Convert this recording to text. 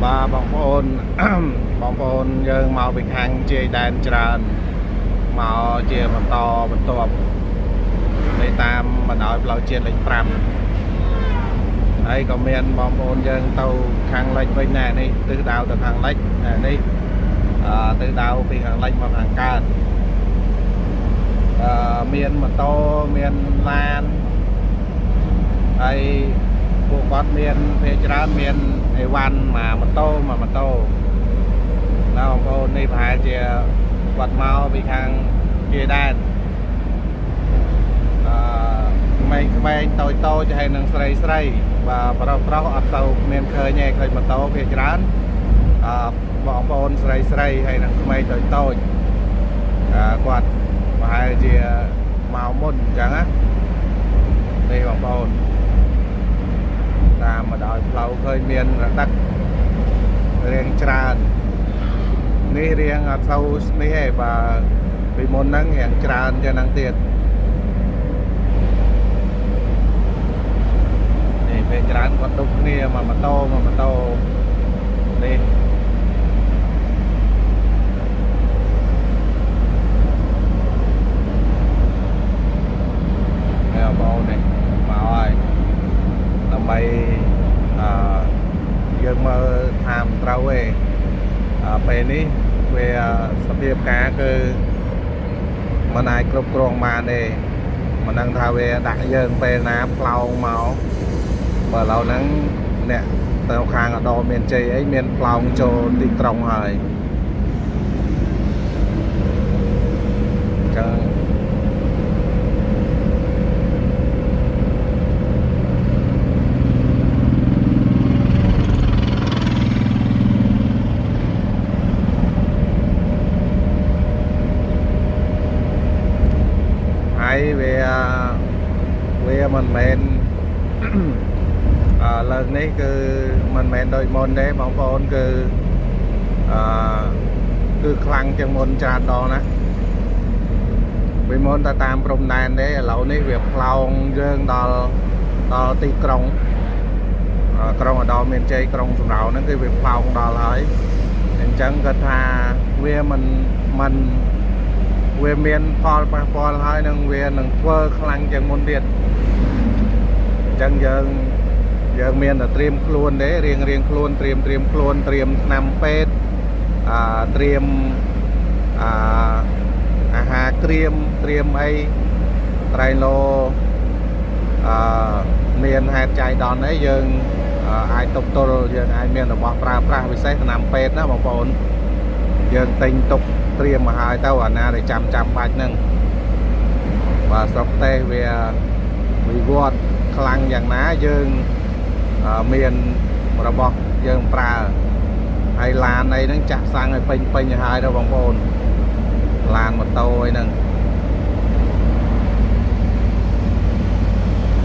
បងប្អូន បងប្អូនយើងមកពីខាងជាយដែនច្រើនមកជាបន្តបន្ទាប់ទៅតាមបណ្ដោយផ្លូវជាតិលេខ5ហើយក៏មានបងប្អូនយើងទៅខាងលិចវិញដែរនេះទិសដៅទៅខាងលិចនេះទិសដៅពីខាងលិចមកខាងកើតមានម៉ូតូមានឡានហើយពួកគាត់មានពេលច្រើនមានអីវ៉ាន់មកម៉ូតូណាបងប្អូននេះប្រហែលជាគាត់មកពីខាងជាដែនក្មេងតូចហើយនឹងស្រីបាទប្រុសអត់ទៅមានឃើញទេឃើញម៉ូតូពេលច្រើនបងប្អូនស្រីហើយនឹងក្មេងតូចគាត់ប្រហែលជាមកមុនអញ្ចឹងណានេះបងប្អូនតាមមកដល់ផ្លូវឃើញមានរដឹករៀងច្រើននេះរៀងអត់សូវនេះទេបាទពីមុនហ្នឹងរៀងច្រើនជាងហ្នឹងទៀតនេះពេលច្រើនគាត់ដុបគ្នាមកម៉ូតូនេះហើយបងប្អូននេះមកហើយដើម្បីយើងមើលថាមិនត្រូវទេពេលនេះវាសភាពការគឺមិនអាចគ្រប់គ្រងបានទេមិនដឹងថាវាដាក់យើងពេលណាផ្លោងមកបើឥឡូវហ្នឹងអ្នកទៅខាងឧត្តរមានជ័យអីមានផ្លោងចូលទីក្រុងហើយចឹងហើយវាមិនមែនលើកនេះគឺមិនមែនដូចមុនទេបងប្អូនគឺខ្លាំងជាងមុនច្រើនដងណាពីមុនតែតាមព្រំដែនទេឥឡូវនេះវាផ្លោងយើងដល់ទីក្រុងឧត្តរមានជ័យក្រុងសំរោងហ្នឹងគឺវាផ្លោងដល់ហើយអញ្ចឹងគាត់ថាវាវាមានផលប៉ះពាល់ហើយនឹងវានឹងធ្វើខ្លាំងជាងមុនទៀតអញ្ចឹងយើងមានតែត្រៀមខ្លួនទេរៀងខ្លួនត្រៀមខ្លួនត្រៀមថ្នាំពេទ្យត្រៀមអាហារត្រៀមអីត្រៃឡូមានហេតុចៃដន្យអីយើងអាចទប់ទល់យើងអាចមានរបស់ប្រើប្រាស់ពិសេសថ្នាំពេទ្យណាបងប្អូនយើងទិញទុកត្រៀមមកហើយទៅអាណាដែលចាំបាច់ហ្នឹងបាទស្រុកទេសវាវិវត្តខ្លាំងយ៉ាងណាយើងមានរបស់យើងប្រើហើយឡានអីហ្នឹងចាក់សាំងឲ្យពេញហើយទៅបងប្អូនឡានម៉ូតូអីហ្នឹង